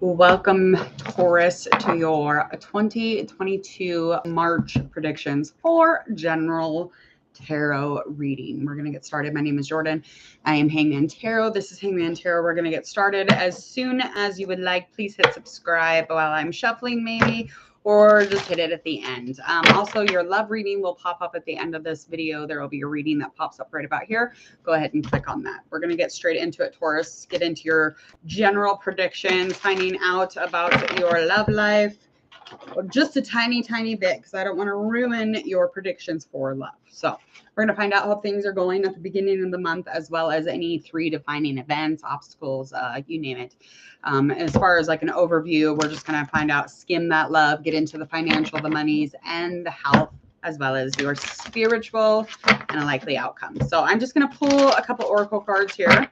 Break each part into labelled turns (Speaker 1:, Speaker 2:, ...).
Speaker 1: Welcome, Taurus, to your 2022 March predictions for general tarot reading. We're going to get started. My name is Jordan. I am Hangman Tarot. This is Hangman Tarot. We're going to get started as soon as you would like. Please hit subscribe while I'm shuffling, maybe, or just hit it at the end. Also, your love reading will pop up at the end of this video. There will be a reading that pops up right about here. Go ahead and click on that. We're going to get straight into it, Taurus. Get into your general predictions, finding out about your love life, just a tiny bit, because I don't want to ruin your predictions for love. So we're going to find out how things are going at the beginning of the month, as well as any 3 defining events, obstacles, you name it. As far as like an overview, we're just going to find out, skim that love, get into the financial, the monies, and the health, as well as your spiritual and a likely outcome. So I'm just going to pull a couple oracle cards here.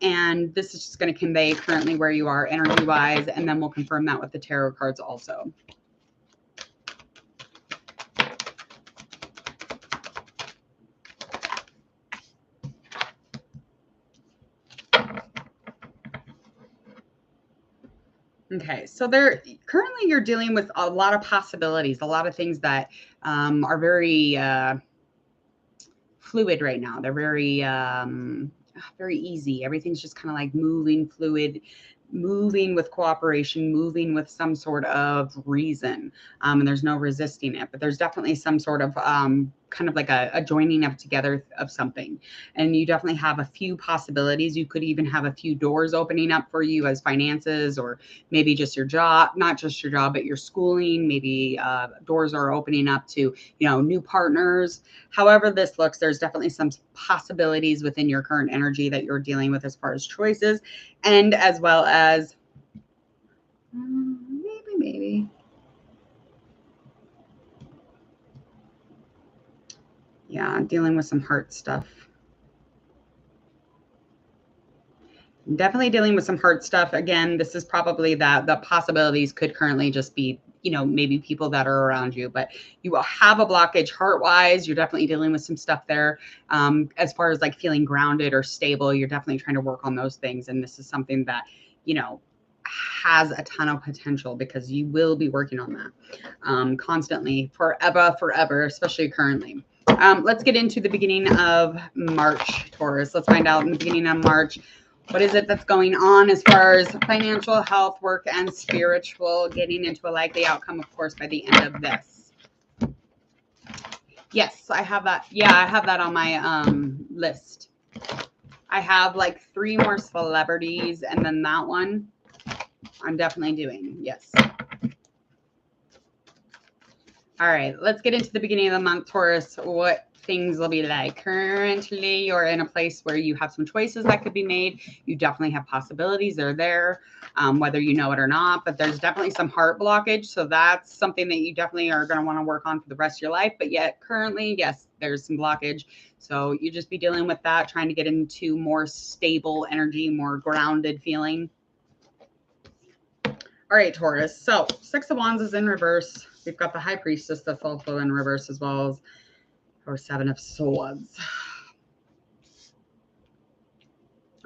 Speaker 1: And this is just going to convey currently where you are energy-wise, and then we'll confirm that with the tarot cards also. Okay, so currently you're dealing with a lot of possibilities, a lot of things that are very fluid right now. They're very easy. Everything's just kind of like moving fluid, moving with cooperation, moving with some sort of reason. And there's no resisting it, but there's definitely some sort of kind of like a joining up together of something. And you definitely have a few possibilities. You could even have a few doors opening up for you as finances, or maybe just your job, not just your job, but your schooling. Maybe doors are opening up to, new partners. However this looks, there's definitely some possibilities within your current energy that you're dealing with as far as choices, and as well as maybe. Yeah, dealing with some heart stuff. Definitely dealing with some heart stuff. Again, this is probably that the possibilities could currently just be, maybe people that are around you, but you will have a blockage heart-wise. You're definitely dealing with some stuff there. As far as like feeling grounded or stable, you're definitely trying to work on those things. And this is something that, has a ton of potential, because you will be working on that constantly, forever, especially currently. Let's get into the beginning of March, Taurus. Let's find out in the beginning of March, what is it that's going on as far as financial, health, work, and spiritual, getting into a likely outcome, of course, by the end of this. Yes, I have that. Yeah, I have that on my list. I have like 3 more celebrities, and then that one I'm definitely doing. Yes. All right, let's get into the beginning of the month, Taurus. What things will be like. Currently, you're in a place where you have some choices that could be made. You definitely have possibilities. They're there, whether you know it or not, but there's definitely some heart blockage. So that's something that you definitely are going to want to work on for the rest of your life. But yet currently, yes, there's some blockage. So you just be dealing with that, trying to get into more stable energy, more grounded feeling. All right, Taurus. So 6 of Wands is in reverse. We've got the High Priestess that's also in reverse, as well as or 7 of Swords.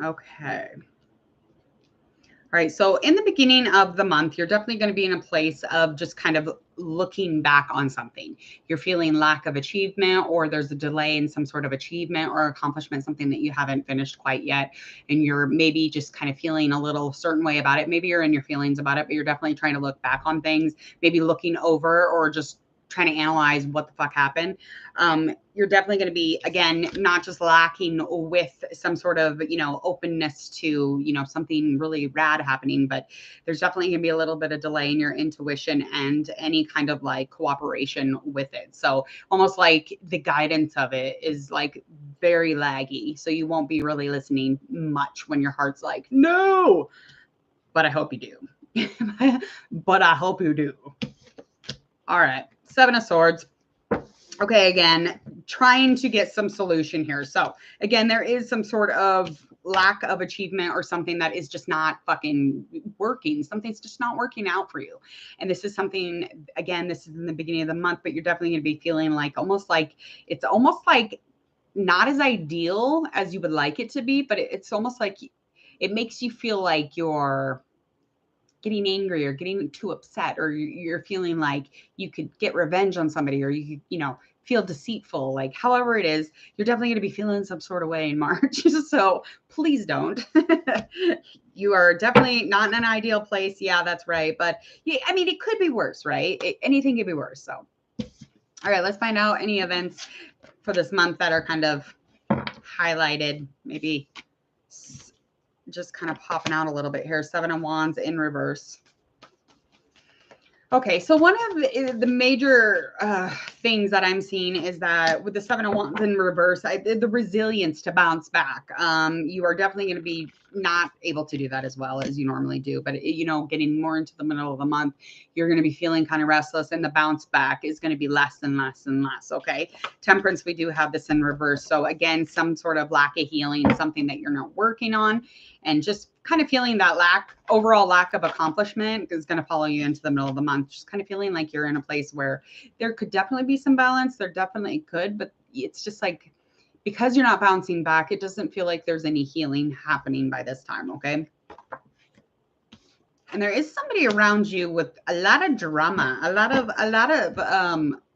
Speaker 1: Okay. All right. So in the beginning of the month, you're definitely going to be in a place of just kind of looking back on something. You're feeling lack of achievement, or there's a delay in some sort of achievement or accomplishment, something that you haven't finished quite yet. And you're maybe just kind of feeling a little certain way about it. Maybe you're in your feelings about it, but you're definitely trying to look back on things, maybe looking over or just trying to analyze what the fuck happened. You're definitely going to be, again, not just lacking with some sort of, openness to, something really rad happening, but there's definitely going to be a little bit of delay in your intuition and any kind of like cooperation with it. So almost like the guidance of it is like very laggy. So you won't be really listening much when your heart's like, no, but I hope you do. But I hope you do. All right. 7 of Swords. Okay, again, trying to get some solution here. So again, there is some sort of lack of achievement or something that is just not fucking working. Something's just not working out for you. And this is something, again, this is in the beginning of the month, but you're definitely going to be feeling like it's almost like not as ideal as you would like it to be, but it's almost like it makes you feel like you're getting angry or getting too upset, or you're feeling like you could get revenge on somebody, or you feel deceitful, like however it is, you're definitely going to be feeling some sort of way in March. So please don't. You are definitely not in an ideal place. Yeah, that's right. But yeah, I mean, it could be worse, right? Anything could be worse. So, all right, let's find out any events for this month that are kind of highlighted, maybe just kind of popping out a little bit here. 7 of Wands in reverse. Okay, so one of the major things that I'm seeing is that with the 7 of Wands in reverse, the resilience to bounce back. You are definitely going to be not able to do that as well as you normally do. But, getting more into the middle of the month, you're going to be feeling kind of restless, and the bounce back is going to be less and less and less, okay? Temperance, we do have this in reverse. So, again, some sort of lack of healing, something that you're not working on, and just kind of feeling that overall lack of accomplishment is going to follow you into the middle of the month. Just kind of feeling like you're in a place where there could definitely be some balance. There definitely could, but it's just like, because you're not bouncing back, it doesn't feel like there's any healing happening by this time. Okay. And there is somebody around you with a lot of drama, a lot of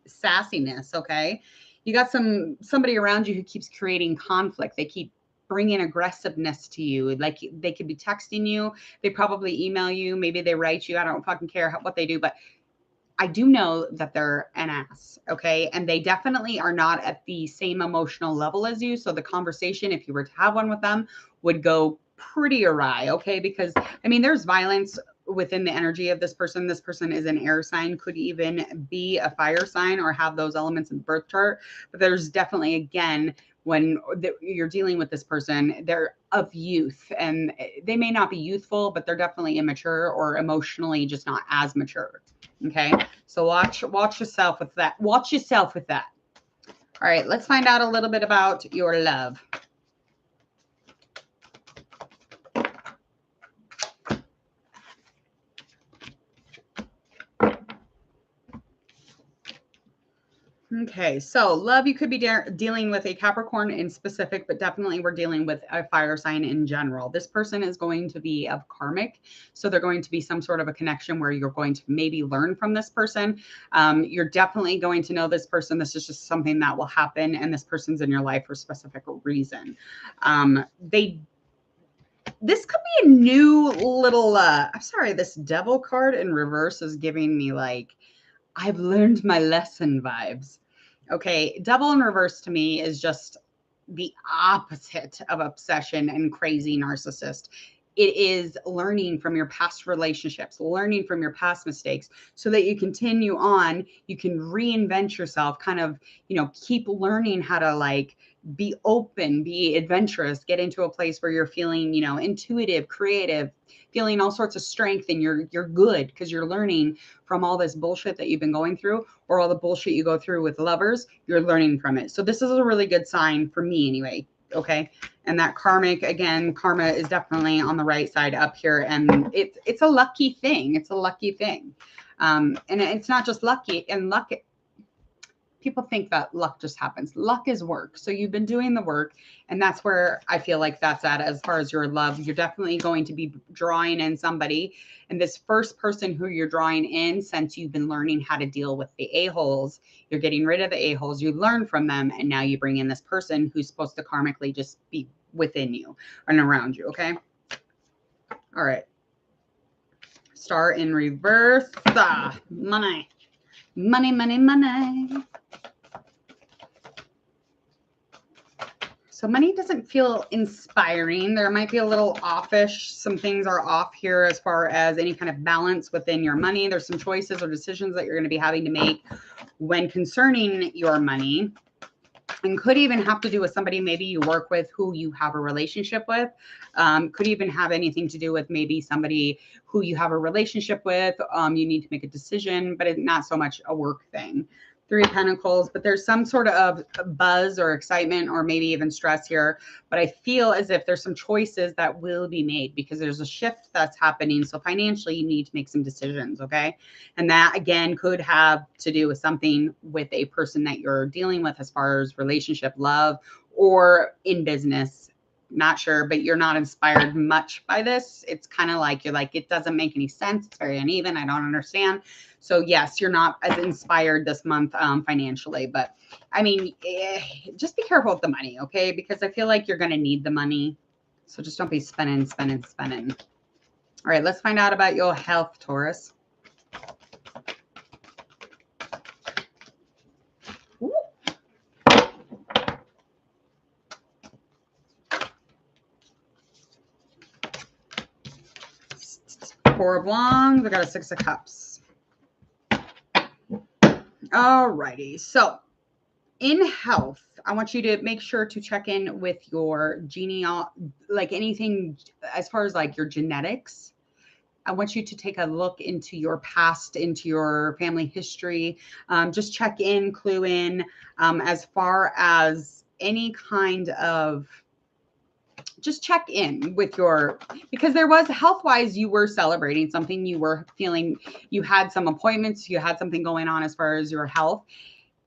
Speaker 1: sassiness. Okay. You got somebody around you who keeps creating conflict. They keep bringing aggressiveness to you. Like, they could be texting you. They probably email you. Maybe they write you. I don't fucking care what they do, but I do know that they're an ass. Okay. And they definitely are not at the same emotional level as you. So the conversation, if you were to have one with them, would go pretty awry. Okay. Because I mean, there's violence within the energy of this person. This person is an air sign, could even be a fire sign or have those elements in the birth chart. But there's definitely, again, when you're dealing with this person, they're of youth, and they may not be youthful, but they're definitely immature or emotionally just not as mature. Okay. So watch yourself with that. Watch yourself with that. All right. Let's find out a little bit about your love. Okay, so love, you could be dealing with a Capricorn in specific, but definitely we're dealing with a fire sign in general. This person is going to be of karmic. So they're going to be some sort of a connection where you're going to maybe learn from this person. You're definitely going to know this person. This is just something that will happen, and this person's in your life for a specific reason. This could be a new little, I'm sorry, this devil card in reverse is giving me like, I've learned my lesson vibes. Okay, devil in reverse to me is just the opposite of obsession and crazy narcissist. It is learning from your past relationships, learning from your past mistakes so that you continue on, you can reinvent yourself, kind of, keep learning how to like be open, be adventurous, get into a place where you're feeling, intuitive, creative, feeling all sorts of strength, and you're good because you're learning from all this bullshit that you've been going through, or all the bullshit you go through with lovers. You're learning from it. So this is a really good sign for me anyway. Okay. And that karmic, again, karma is definitely on the right side up here. And it's a lucky thing. It's a lucky thing. And it's not just lucky, and luck. People think that luck just happens. Luck is work. So you've been doing the work, and that's where I feel like that's at as far as your love. You're definitely going to be drawing in somebody. And this first person who you're drawing in, since you've been learning how to deal with the a-holes, you're getting rid of the a-holes, you learn from them, and now you bring in this person who's supposed to karmically just be within you and around you, okay? All right. Star in reverse. Money. Money, money, money. So money doesn't feel inspiring. There might be a little offish. Some things are off here as far as any kind of balance within your money. There's some choices or decisions that you're going to be having to make when concerning your money, and could even have to do with somebody maybe you work with who you have a relationship with. Could even have anything to do with maybe somebody who you have a relationship with. You need to make a decision, but it's not so much a work thing. 3 of Pentacles, but there's some sort of buzz or excitement or maybe even stress here. But I feel as if there's some choices that will be made because there's a shift that's happening. So financially, you need to make some decisions, okay? And that, again, could have to do with something with a person that you're dealing with as far as relationship, love, or in business. not sure, but you're not inspired much by this. It's kind of like, you're like, it doesn't make any sense. It's very uneven. I don't understand. So yes, you're not as inspired this month financially, but I mean, just be careful with the money, okay? Because I feel like you're going to need the money. So just don't be spending. All right, let's find out about your health, Taurus. Ooh. Four of Wands. I got a Six of Cups. All righty. So in health, I want you to make sure to check in with your like anything as far as like your genetics. I want you to take a look into your past, into your family history. Just check in, clue in, as far as any kind of, just check in with your, because there was health-wise, you were celebrating something, you were feeling, you had some appointments, you had something going on as far as your health,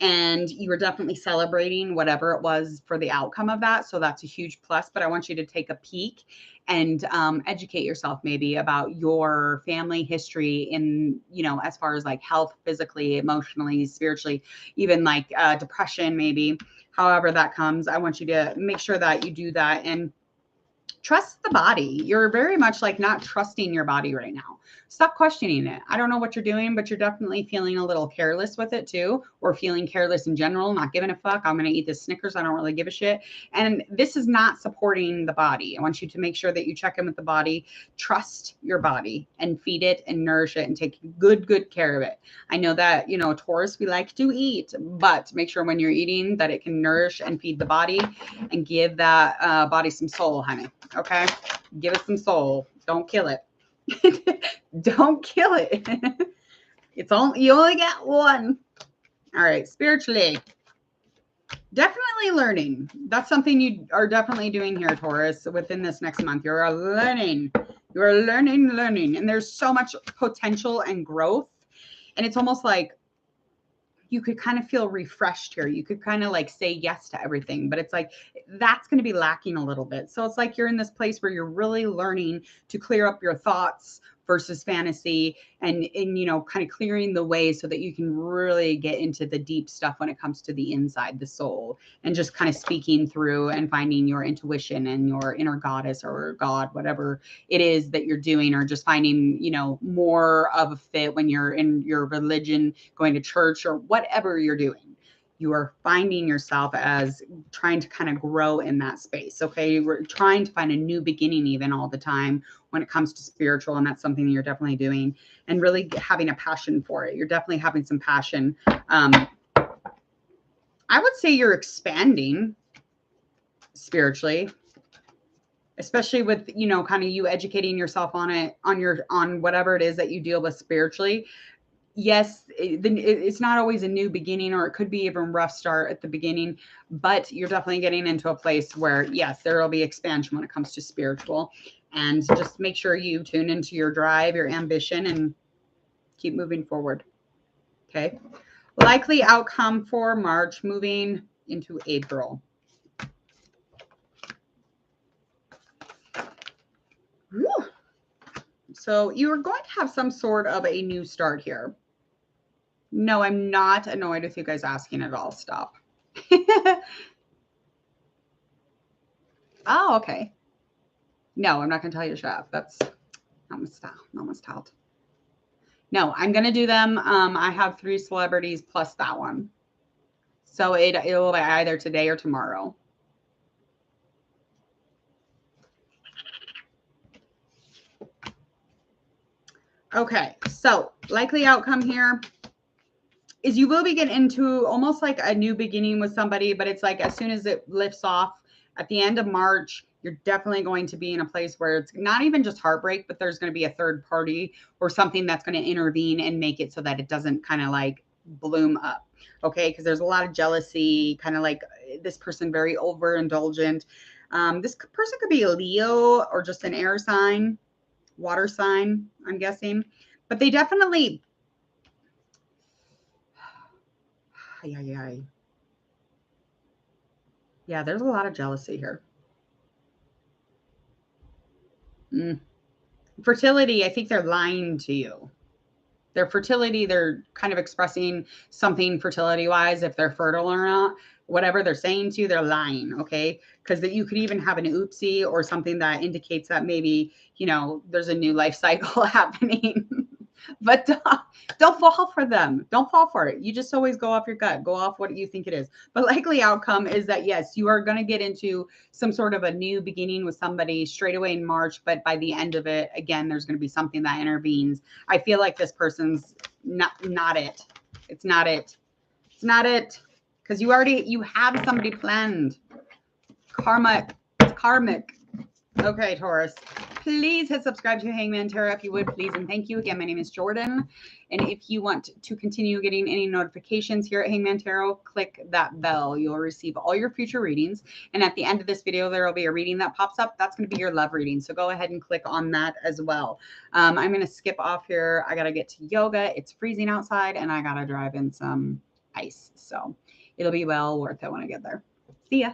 Speaker 1: and you were definitely celebrating whatever it was for the outcome of that. So that's a huge plus. But I want you to take a peek and educate yourself maybe about your family history in, you know, as far as like health, physically, emotionally, spiritually, even like depression, maybe, however that comes. I want you to make sure that you do that and trust the body. You're very much like not trusting your body right now. Stop questioning it. I don't know what you're doing, but you're definitely feeling a little careless with it too, or feeling careless in general, not giving a fuck. I'm going to eat this Snickers. I don't really give a shit. And this is not supporting the body. I want you to make sure that you check in with the body, trust your body, and feed it and nourish it and take good care of it. I know that, you know, Taurus, we like to eat, but make sure when you're eating that it can nourish and feed the body and give that body some soul, honey. Okay, give it some soul. Don't kill it. Don't kill it. It's only, you only get one. All right, spiritually, definitely learning. That's something you are definitely doing here, Taurus. Within this next month, you're learning. You're learning, and there's so much potential and growth. And it's almost like you could kind of feel refreshed here. You could kind of like say yes to everything, but it's like that's going to be lacking a little bit. So it's like you're in this place where you're really learning to clear up your thoughts versus fantasy, and you know, kind of clearing the way so that you can really get into the deep stuff when it comes to the inside, the soul, and just kind of speaking through and finding your intuition and your inner goddess or God, whatever it is that you're doing, or just finding, you know, more of a fit when you're in your religion, going to church or whatever you're doing. You are finding yourself as trying to kind of grow in that space. Okay. We're trying to find a new beginning even all the time when it comes to spiritual. And that's something you're definitely doing and really having a passion for it. You're definitely having some passion. I would say you're expanding spiritually, especially with, you know, kind of you educating yourself on it, on whatever it is that you deal with spiritually. Yes, it's not always a new beginning, or it could be even rough start at the beginning, but you're definitely getting into a place where, yes, there will be expansion when it comes to spiritual. And just make sure you tune into your drive, your ambition, and keep moving forward. Okay. Likely outcome for March, moving into April. Whew. So you are going to have some sort of a new start here. No, I'm not annoyed with you guys asking at all. Stop. Oh, okay. No, I'm not going to tell you to shut up. That's not my style. Not my style. No, I'm going to do them. I have 3 celebrities plus that one. So it will be either today or tomorrow. Okay, so likely outcome here is you will be getting into almost like a new beginning with somebody, but it's like as soon as it lifts off at the end of March, you're definitely going to be in a place where it's not even just heartbreak, but there's going to be a third party or something that's going to intervene and make it so that it doesn't kind of like bloom up. Okay, because there's a lot of jealousy, kind of like this person very overindulgent. This person could be a Leo or just an air sign, water sign, I'm guessing, but they definitely, yeah, there's a lot of jealousy here. Mm. Fertility, I think they're lying to you. Their fertility, they're kind of expressing something fertility wise, if they're fertile or not. Whatever they're saying to you, they're lying, okay? Because that you could even have an oopsie or something that indicates that maybe, you know, there's a new life cycle happening. But don't fall for them. Don't fall for it. You just always go off your gut. Go off what you think it is. But likely outcome is that, yes, you are going to get into some sort of a new beginning with somebody straight away in March. But by the end of it, again, there's going to be something that intervenes. I feel like this person's not it. It's not it. It's not it. Because you have somebody planned. Karmic. It's karmic. Okay, Taurus. Please hit subscribe to Hangman Tarot if you would, please. And thank you again. My name is Jordan. And if you want to continue getting any notifications here at Hangman Tarot, click that bell. You'll receive all your future readings. And at the end of this video, there will be a reading that pops up. That's going to be your love reading. So go ahead and click on that as well. I'm going to skip off here. I got to get to yoga. It's freezing outside and I got to drive in some ice. So it'll be well worth it when I get there. See ya.